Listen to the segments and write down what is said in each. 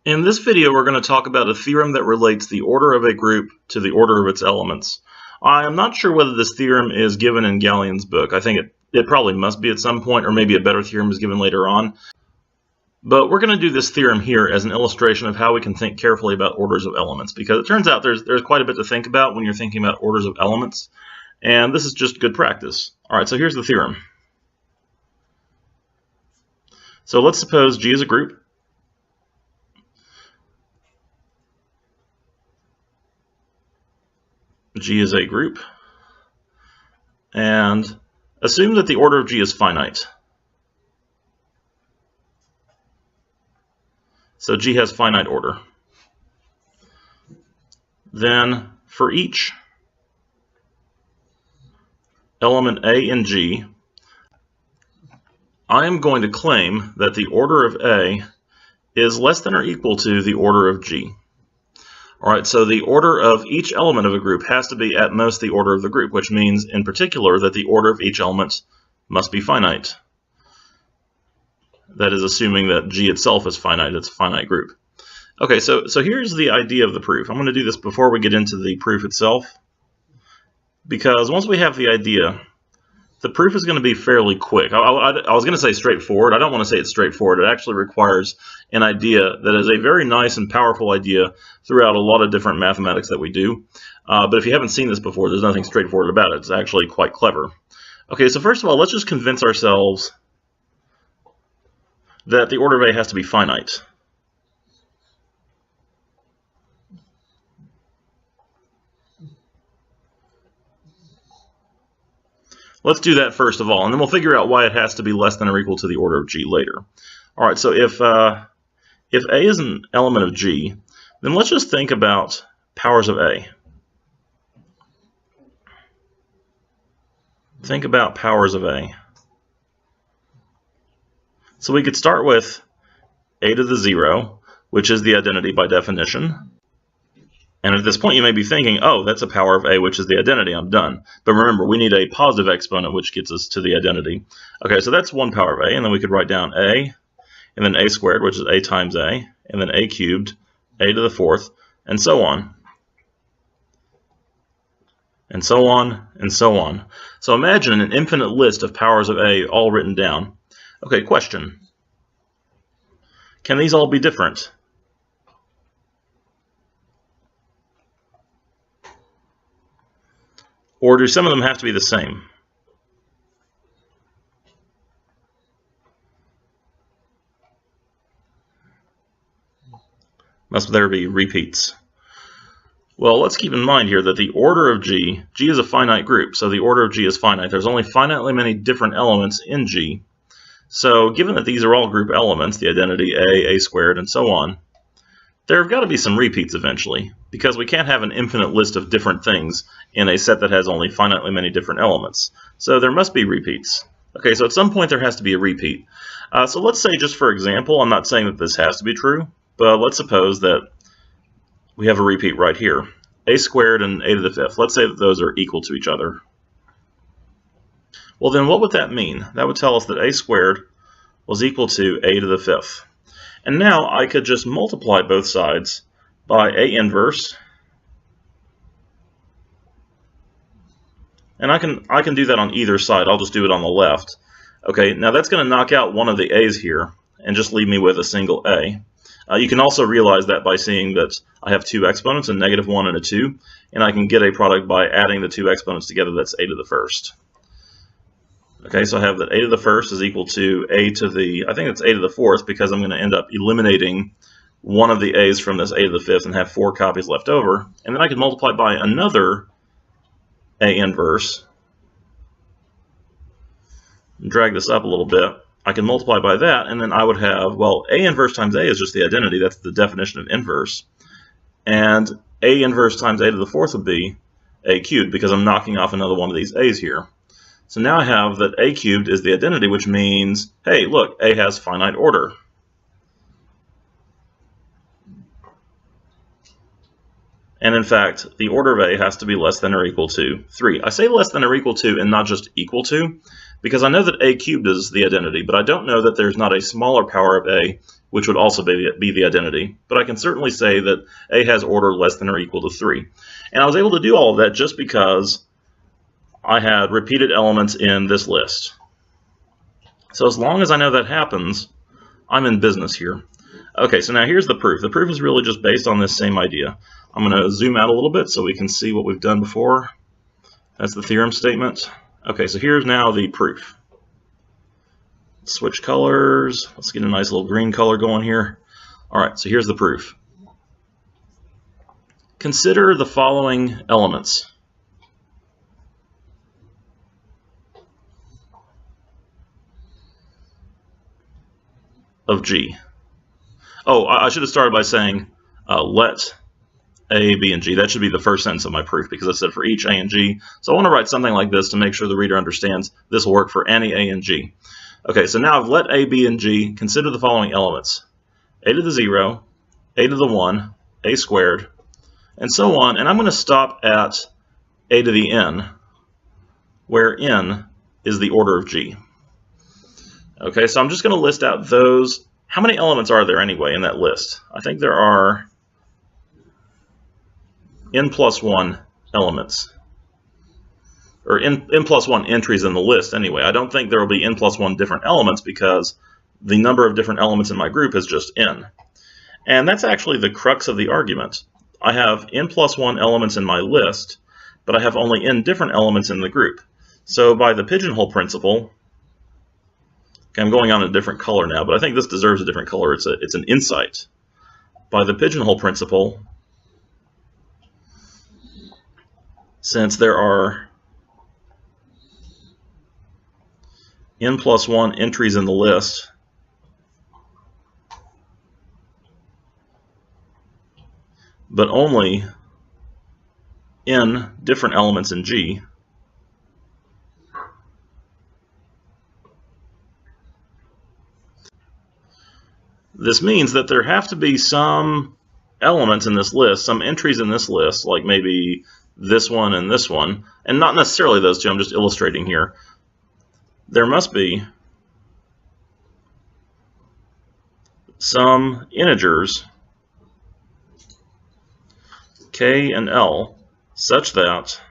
In this video, we're going to talk about a theorem that relates the order of a group to the order of its elements. I am not sure whether this theorem is given in Gallien's book. I think it probably must be at some point, or maybe a better theorem is given later on. But we're going to do this theorem here as an illustration of how we can think carefully about orders of elements, because it turns out there's quite a bit to think about when you're thinking about orders of elements, and this is just good practice. All right, so here's the theorem. So let's suppose G is a group. G is a group, and assume that the order of G is finite. So G has finite order. Then for each element A in G, I am going to claim that the order of A is less than or equal to the order of G. All right, so the order of each element of a group has to be at most the order of the group, which means in particular that the order of each element must be finite. That is assuming that G itself is finite, it's a finite group. Okay, so here's the idea of the proof. I'm going to do this before we get into the proof itself, because once we have the idea, the proof is going to be fairly quick. I was going to say straightforward. I don't want to say it's straightforward. It actually requires an idea that is a very nice and powerful idea throughout a lot of different mathematics that we do. But if you haven't seen this before, there's nothing straightforward about it. It's actually quite clever. Okay, so first of all, let's just convince ourselves that the order of A has to be finite. Let's do that first of all, and then we'll figure out why it has to be less than or equal to the order of G later. All right, so if A is an element of G, then let's just think about powers of A. Think about powers of A. So we could start with A to the 0, which is the identity by definition. And at this point you may be thinking, oh, that's a power of A, which is the identity, I'm done. But remember, we need a positive exponent, which gets us to the identity. Okay, so that's one power of A, and then we could write down A, and then A squared, which is A times A, and then A cubed, A to the 4th, and so on. And so on, and so on. So imagine an infinite list of powers of A all written down. Okay, question. Can these all be different? Or do some of them have to be the same? Must there be repeats? Well, let's keep in mind here that the order of G is a finite group, so the order of G is finite. There's only finitely many different elements in G. So given that these are all group elements, the identity A squared, and so on, there have got to be some repeats eventually, because we can't have an infinite list of different things in a set that has only finitely many different elements. So there must be repeats. Okay, so at some point there has to be a repeat. So let's say, just for example, I'm not saying that this has to be true, but let's suppose that we have a repeat right here. A squared and A to the 5th. Let's say that those are equal to each other. Well, then what would that mean? That would tell us that A squared was equal to A to the 5th. And now I could just multiply both sides by A inverse. And I can do that on either side. I'll just do it on the left. Okay, now that's going to knock out one of the A's here and just leave me with a single A. You can also realize that by seeing that I have two exponents, a -1 and a 2, and I can get a product by adding the two exponents together. That's A to the 1st. Okay, so I have that A to the 1st is equal to A to the, I think it's A to the 4th, because I'm going to end up eliminating one of the A's from this A to the 5th and have 4 copies left over. And then I can multiply by another A inverse. And drag this up a little bit. I can multiply by that, and then I would have, well, A inverse times A is just the identity. That's the definition of inverse. And A inverse times A to the 4th would be A cubed, because I'm knocking off another one of these A's here. So now I have that A cubed is the identity, which means, hey, look, A has finite order. And in fact, the order of A has to be less than or equal to 3. I say less than or equal to and not just equal to, because I know that a cubed is the identity, but I don't know that there's not a smaller power of a, which would also be the identity. But I can certainly say that a has order less than or equal to 3. And I was able to do all of that just because I had repeated elements in this list. So as long as I know that happens, I'm in business here. Okay, so now here's the proof. The proof is really just based on this same idea. I'm going to zoom out a little bit so we can see what we've done before. That's the theorem statement. Okay, so here's now the proof. Switch colors. Let's get a nice little green color going here. All right, so here's the proof. Consider the following elements. Of G. Oh, I should have started by saying let A, B, and G. That should be the first sentence of my proof because I said for each A and G. So I want to write something like this to make sure the reader understands this will work for any A and G. Okay, so now I've let A, B, and G. Consider the following elements. A to the 0, A to the 1, A squared, and so on. And I'm going to stop at A to the n, where n is the order of G. Okay, so I'm just going to list out those. How many elements are there anyway in that list? I think there are n plus 1 elements, or n plus 1 entries in the list anyway. I don't think there will be n plus 1 different elements because the number of different elements in my group is just n. And that's actually the crux of the argument. I have n plus 1 elements in my list, but I have only n different elements in the group. So by the pigeonhole principle, okay, I'm going on a different color now, but I think this deserves a different color. It's an insight. By the pigeonhole principle, since there are n plus 1 entries in the list, but only n different elements in G, this means that there have to be some elements in this list, some entries in this list, like maybe this one and this one, and not necessarily those two, I'm just illustrating here. There must be some integers, k and l, such that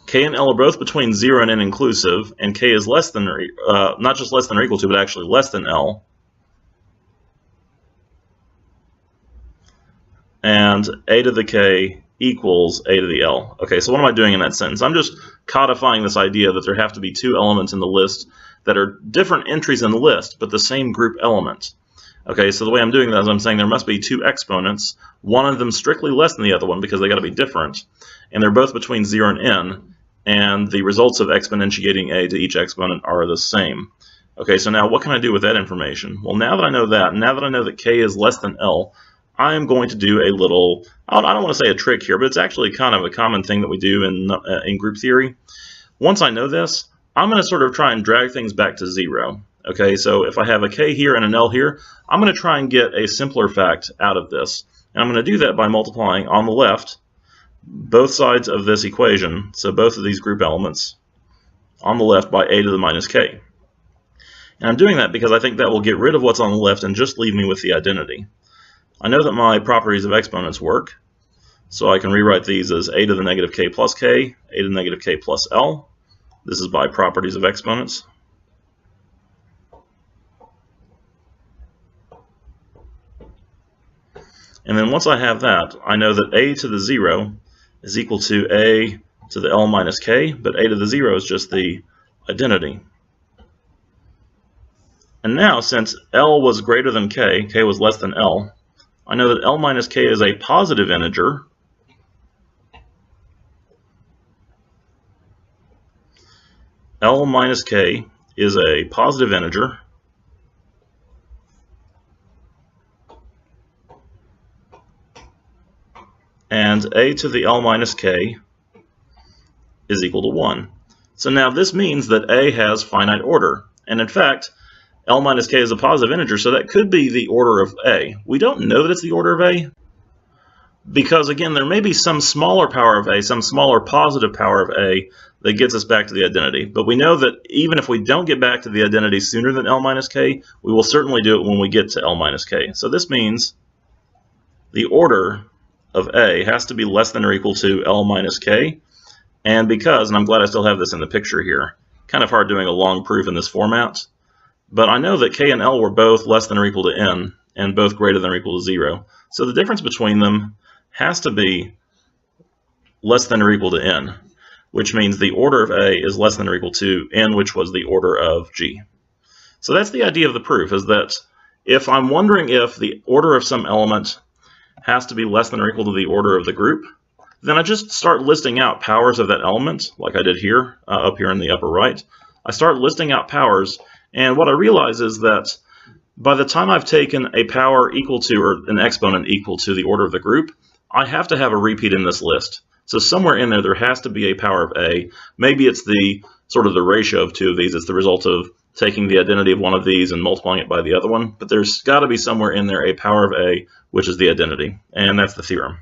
k and l are both between 0 and n inclusive, and k is less than, not just less than or equal to, but actually less than l. And a to the k equals a to the l. Okay, so what am I doing in that sentence? I'm just codifying this idea that there have to be two elements in the list that are different entries in the list, but the same group element. Okay, so the way I'm doing that is I'm saying there must be two exponents, one of them strictly less than the other one because they got to be different, and they're both between 0 and n, and the results of exponentiating a to each exponent are the same. Okay, so now what can I do with that information? Well, now that I know that, now that I know that k is less than l, I am going to do a little, I don't want to say a trick here, but it's actually kind of a common thing that we do in group theory. Once I know this, I'm going to sort of try and drag things back to 0. Okay, so if I have a k here and an l here, I'm going to try and get a simpler fact out of this. And I'm going to do that by multiplying on the left both sides of this equation, so both of these group elements, on the left by a to the minus k. And I'm doing that because I think that will get rid of what's on the left and just leave me with the identity. I know that my properties of exponents work, so I can rewrite these as a to the negative k plus k, a to the negative k plus l. This is by properties of exponents. And then once I have that, I know that a to the 0 is equal to a to the l minus k, but a to the 0 is just the identity. And now, since l was greater than k, k was less than l, I know that l minus k is a positive integer, l minus k is a positive integer, and a to the l minus k is equal to 1. So now this means that a has finite order, and in fact, l minus k is a positive integer, so that could be the order of a. We don't know that it's the order of a, because again, there may be some smaller power of a, some smaller positive power of a, that gets us back to the identity. But we know that even if we don't get back to the identity sooner than L minus k, we will certainly do it when we get to L minus k. So this means the order of A has to be less than or equal to L minus k. And because, and I'm glad I still have this in the picture here, kind of hard doing a long proof in this format, but I know that k and L were both less than or equal to n, and both greater than or equal to 0. So the difference between them has to be less than or equal to n, which means the order of A is less than or equal to n, which was the order of G. So that's the idea of the proof, is that if I'm wondering if the order of some element has to be less than or equal to the order of the group, then I just start listing out powers of that element, like I did here, up here in the upper right. I start listing out powers, and what I realize is that by the time I've taken a power equal to, or an exponent equal to the order of the group, I have to have a repeat in this list. So somewhere in there has to be a power of A. Maybe it's the sort of the ratio of two of these. It's the result of taking the identity of one of these and multiplying it by the other one. But there's got to be somewhere in there a power of A, which is the identity. And that's the theorem.